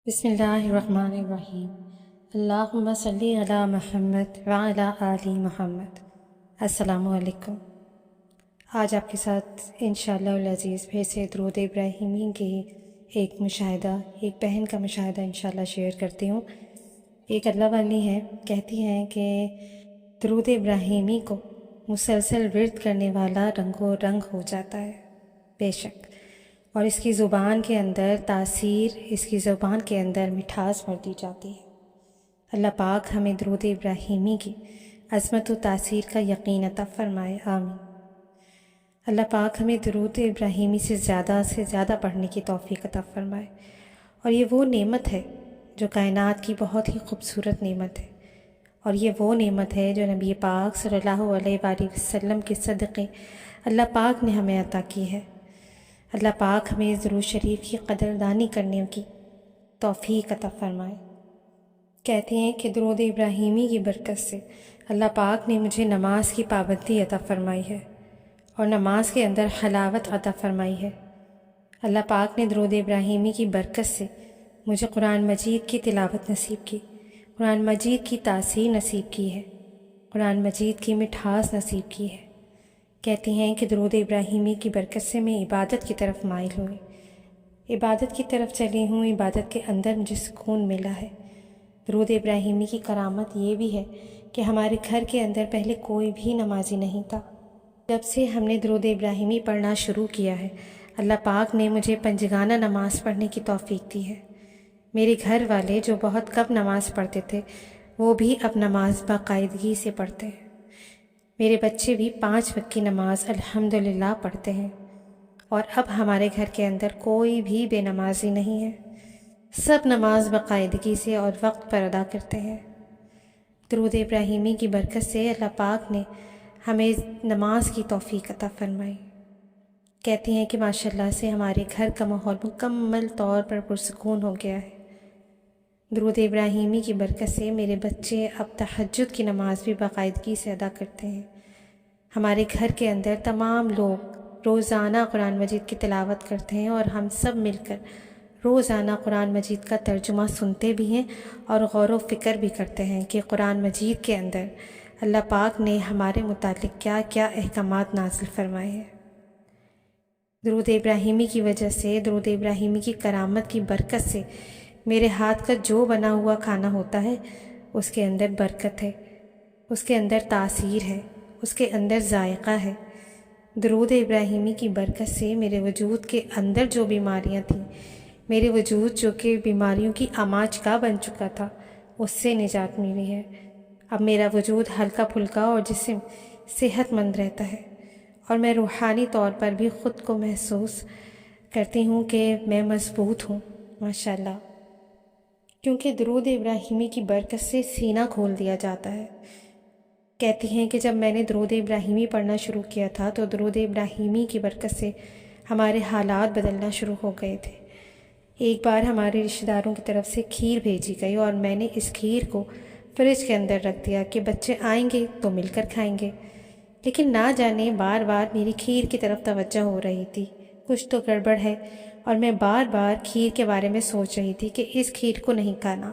بسم اللہ الرحمن الرحیم۔ اللہم صلی علی محمد وعلی آل محمد۔ السلام علیکم۔ آج آپ کے ساتھ انشاءاللہ العزیز پھر سے درود ابراہیمی کے ایک مشاہدہ، ایک بہن کا مشاہدہ انشاءاللہ شیئر کرتی ہوں۔ ایک اللہ والی ہے، کہتی ہیں کہ درود ابراہیمی کو مسلسل ورد کرنے والا رنگ و رنگ ہو جاتا ہے، بے شک، اور اس کی زبان کے اندر تاثیر، اس کی زبان کے اندر مٹھاس بھر دی جاتی ہے۔ اللہ پاک ہمیں درود ابراہیمی کی عظمت و تاثیر کا یقین عطا فرمائے، آمین۔ اللہ پاک ہمیں درود ابراہیمی سے زیادہ پڑھنے کی توفیق عطا فرمائے، اور یہ وہ نعمت ہے جو کائنات کی بہت ہی خوبصورت نعمت ہے، اور یہ وہ نعمت ہے جو نبی پاک صلی اللہ علیہ وآلہ وسلم کے صدقے اللہ پاک نے ہمیں عطا کی ہے۔ اللہ پاک ہمیں درود شریف کی قدردانی کرنے کی توفیق عطا فرمائے۔ کہتے ہیں کہ درود ابراہیمی کی برکت سے اللہ پاک نے مجھے نماز کی پابندی عطا فرمائی ہے، اور نماز کے اندر حلاوت عطا فرمائی ہے۔ اللہ پاک نے درود ابراہیمی کی برکت سے مجھے قرآن مجید کی تلاوت نصیب کی، قرآن مجید کی تاثیر نصیب کی ہے، قرآن مجید کی مٹھاس نصیب کی ہے۔ کہتی ہیں کہ درود ابراہیمی کی برکت سے میں عبادت کی طرف مائل ہوئی، عبادت کی طرف چلی ہوں، عبادت کے اندر مجھے سکون ملا ہے۔ درود ابراہیمی کی کرامت یہ بھی ہے کہ ہمارے گھر کے اندر پہلے کوئی بھی نمازی نہیں تھا۔ جب سے ہم نے درود ابراہیمی پڑھنا شروع کیا ہے، اللہ پاک نے مجھے پنجگانہ نماز پڑھنے کی توفیق دی ہے۔ میرے گھر والے جو بہت کم نماز پڑھتے تھے، وہ بھی اب نماز باقاعدگی سے پڑھتے ہیں۔ میرے بچے بھی 5 وقت کی نماز الحمدللہ پڑھتے ہیں، اور اب ہمارے گھر کے اندر کوئی بھی بے نمازی نہیں ہے، سب نماز باقاعدگی سے اور وقت پر ادا کرتے ہیں۔ درود ابراہیمی کی برکت سے اللہ پاک نے ہمیں نماز کی توفیق عطا فرمائی۔ کہتی ہیں کہ ماشاءاللہ سے ہمارے گھر کا ماحول مکمل طور پر پرسکون ہو گیا ہے۔ درود ابراہیمی کی برکت سے میرے بچے اب تہجد کی نماز بھی باقاعدگی سے ادا کرتے ہیں۔ ہمارے گھر کے اندر تمام لوگ روزانہ قرآن مجید کی تلاوت کرتے ہیں، اور ہم سب مل کر روزانہ قرآن مجید کا ترجمہ سنتے بھی ہیں اور غور و فکر بھی کرتے ہیں کہ قرآن مجید کے اندر اللہ پاک نے ہمارے متعلق کیا کیا احکامات نازل فرمائے ہیں۔ درود ابراہیمی کی وجہ سے، درود ابراہیمی کی کرامت کی برکت سے میرے ہاتھ کا جو بنا ہوا کھانا ہوتا ہے، اس کے اندر برکت ہے، اس کے اندر تاثیر ہے، اس کے اندر ذائقہ ہے۔ درود ابراہیمی کی برکت سے میرے وجود کے اندر جو بیماریاں تھیں، میرے وجود جو کہ بیماریوں کی آماج کا بن چکا تھا، اس سے نجات ملی ہے۔ اب میرا وجود ہلکا پھلکا اور جسم صحت مند رہتا ہے، اور میں روحانی طور پر بھی خود کو محسوس کرتی ہوں کہ میں مضبوط ہوں، ماشاءاللہ، کیونکہ درود ابراہیمی کی برکت سے سینہ کھول دیا جاتا ہے۔ کہتی ہیں کہ جب میں نے درود ابراہیمی پڑھنا شروع کیا تھا تو درود ابراہیمی کی برکت سے ہمارے حالات بدلنا شروع ہو گئے تھے۔ ایک بار ہمارے رشتہ داروں کی طرف سے کھیر بھیجی گئی، اور میں نے اس کھیر کو فریج کے اندر رکھ دیا کہ بچے آئیں گے تو مل کر کھائیں گے، لیکن نہ جانے بار بار میری کھیر کی طرف توجہ ہو رہی تھی، کچھ تو گڑبڑ ہے، اور میں بار بار کھیر کے بارے میں سوچ رہی تھی کہ اس کھیر کو نہیں کھانا،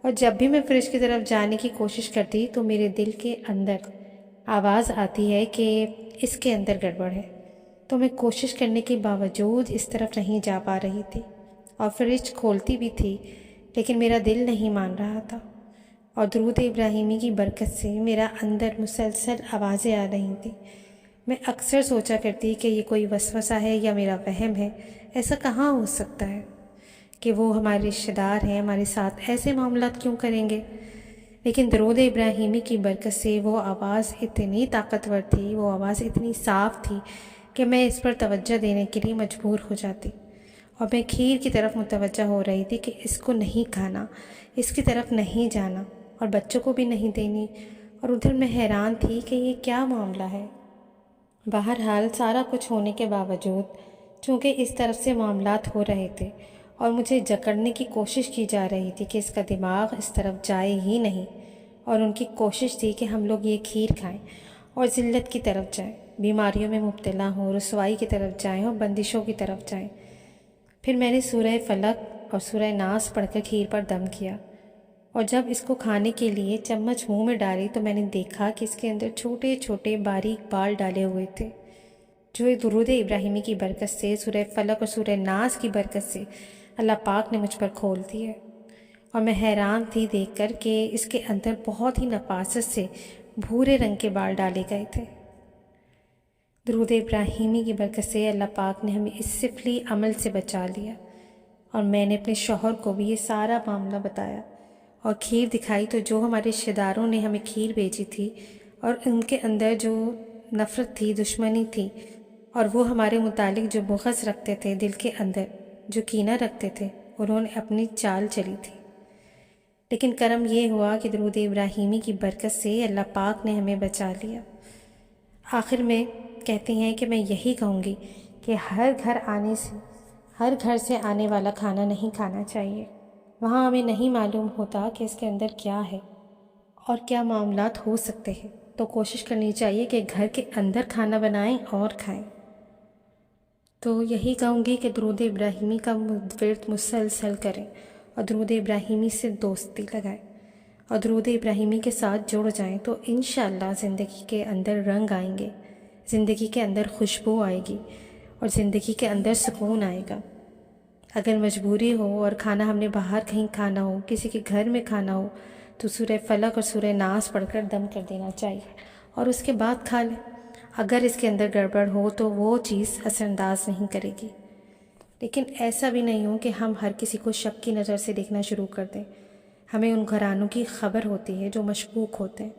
اور جب بھی میں فریج کی طرف جانے کی کوشش کرتی تو میرے دل کے اندر آواز آتی ہے کہ اس کے اندر گڑبڑ ہے، تو میں کوشش کرنے کے باوجود اس طرف نہیں جا پا رہی تھی، اور فریج کھولتی بھی تھی لیکن میرا دل نہیں مان رہا تھا، اور درود ابراہیمی کی برکت سے میرا اندر مسلسل آوازیں آ رہی تھیں۔ میں اکثر سوچا کرتی کہ یہ کوئی وسوسہ ہے یا میرا وہم ہے، ایسا کہاں ہو سکتا ہے کہ وہ ہمارے رشتہ دار ہیں، ہمارے ساتھ ایسے معاملات کیوں کریں گے؟ لیکن درود ابراہیمی کی برکت سے وہ آواز اتنی طاقتور تھی، وہ آواز اتنی صاف تھی کہ میں اس پر توجہ دینے کے لیے مجبور ہو جاتی، اور میں کھیر کی طرف متوجہ ہو رہی تھی کہ اس کو نہیں کھانا، اس کی طرف نہیں جانا، اور بچوں کو بھی نہیں دینی، اور ادھر میں حیران تھی کہ یہ کیا معاملہ ہے۔ بہرحال سارا کچھ ہونے کے باوجود چونکہ اس طرف سے معاملات ہو رہے تھے اور مجھے جکڑنے کی کوشش کی جا رہی تھی کہ اس کا دماغ اس طرف جائے ہی نہیں، اور ان کی کوشش تھی کہ ہم لوگ یہ کھیر کھائیں اور ذلت کی طرف جائیں، بیماریوں میں مبتلا ہوں، رسوائی کی طرف جائیں اور بندشوں کی طرف جائیں۔ پھر میں نے سورہ فلق اور سورہ ناس پڑھ کر کھیر پر دم کیا، اور جب اس کو کھانے کے لیے چمچ منہ میں ڈالی تو میں نے دیکھا کہ اس کے اندر چھوٹے چھوٹے باریک بال ڈالے ہوئے تھے، جو درود ابراہیمی کی برکت سے، سورہ فلق اور سورہ ناس کی برکت سے اللہ پاک نے مجھ پر کھول دیے، اور میں حیران تھی دیکھ کر کہ اس کے اندر بہت ہی نفاست سے بھورے رنگ کے بال ڈالے گئے تھے۔ درود ابراہیمی کی برکت سے اللہ پاک نے ہمیں اس سفلی عمل سے بچا لیا، اور میں نے اپنے شوہر کو بھی یہ سارا معاملہ بتایا اور کھیر دکھائی، تو جو ہمارے رشتہ داروں نے ہمیں کھیر بھیجی تھی اور ان کے اندر جو نفرت تھی، دشمنی تھی، اور وہ ہمارے متعلق جو بغض رکھتے تھے، دل کے اندر جو کینہ رکھتے تھے، انہوں نے اپنی چال چلی تھی۔ لیکن کرم یہ ہوا کہ درود ابراہیمی کی برکت سے اللہ پاک نے ہمیں بچا لیا۔ آخر میں کہتے ہیں کہ میں یہی کہوں گی کہ ہر گھر سے آنے والا کھانا نہیں کھانا چاہیے، وہاں ہمیں نہیں معلوم ہوتا کہ اس کے اندر کیا ہے اور کیا معاملات ہو سکتے ہیں، تو کوشش کرنی چاہیے کہ گھر کے اندر کھانا بنائیں اور کھائیں۔ تو یہی کہوں گی کہ درود ابراہیمی کا ورد مسلسل کریں، اور درود ابراہیمی سے دوستی لگائیں، اور درود ابراہیمی کے ساتھ جڑ جائیں، تو انشاءاللہ زندگی کے اندر رنگ آئیں گے، زندگی کے اندر خوشبو آئے گی، اور زندگی کے اندر سکون آئے گا۔ اگر مجبوری ہو اور کھانا ہم نے باہر کہیں کھانا ہو، کسی کے گھر میں کھانا ہو، تو سورہ فلق اور سورہ ناس پڑھ کر دم کر دینا چاہیے اور اس کے بعد کھا لیں۔ اگر اس کے اندر گڑبڑ ہو تو وہ چیز اثر انداز نہیں کرے گی، لیکن ایسا بھی نہیں ہو کہ ہم ہر کسی کو شک کی نظر سے دیکھنا شروع کر دیں۔ ہمیں ان گھرانوں کی خبر ہوتی ہے جو مشکوک ہوتے ہیں،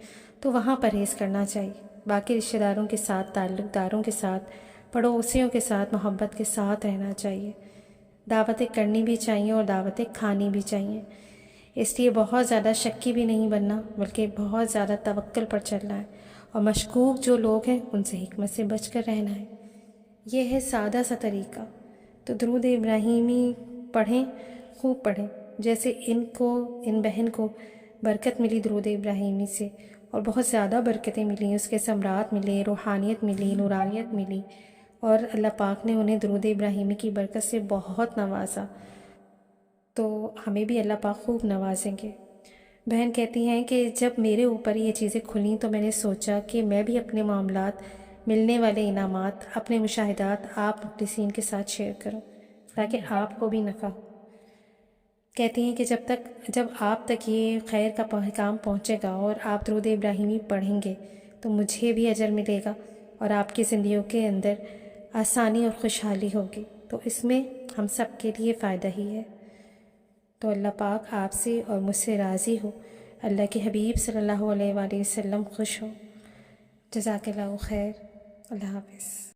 تو وہاں پرہیز کرنا چاہیے۔ باقی رشتہ داروں کے ساتھ، تعلق داروں کے ساتھ، پڑوسیوں کے ساتھ محبت کے ساتھ رہنا چاہیے۔ دعوتیں کرنی بھی چاہیے اور دعوتیں کھانی بھی چاہیے، اس لیے بہت زیادہ شکی بھی نہیں بننا، بلکہ بہت زیادہ توکل پر چلنا ہے، اور مشکوک جو لوگ ہیں ان سے حکمت سے بچ کر رہنا ہے۔ یہ ہے سادہ سا طریقہ۔ تو درود ابراہیمی پڑھیں، خوب پڑھیں، جیسے ان بہن کو برکت ملی درود ابراہیمی سے، اور بہت زیادہ برکتیں ملیں، اس کے ثمرات ملے، روحانیت ملی، نورانیت ملی، اور اللہ پاک نے انہیں درود ابراہیمی کی برکت سے بہت نوازا، تو ہمیں بھی اللہ پاک خوب نوازیں گے۔ بہن کہتی ہیں کہ جب میرے اوپر یہ چیزیں کھلیں تو میں نے سوچا کہ میں بھی اپنے معاملات، ملنے والے انعامات، اپنے مشاہدات آپ مخلصین کے ساتھ شیئر کروں تاکہ آپ کو بھی نفع ہو۔ کہتی ہیں کہ جب آپ تک یہ خیر کا پیغام پہنچے گا اور آپ درود ابراہیمی پڑھیں گے تو مجھے بھی اجر ملے گا، اور آپ کی زندگیوں کے اندر آسانی اور خوشحالی ہوگی، تو اس میں ہم سب کے لیے فائدہ ہی ہے۔ تو اللہ پاک آپ سے اور مجھ سے راضی ہو، اللہ کے حبیب صلی اللہ علیہ وآلہ وسلم خوش ہو۔ جزاک اللہ خیر۔ اللہ حافظ۔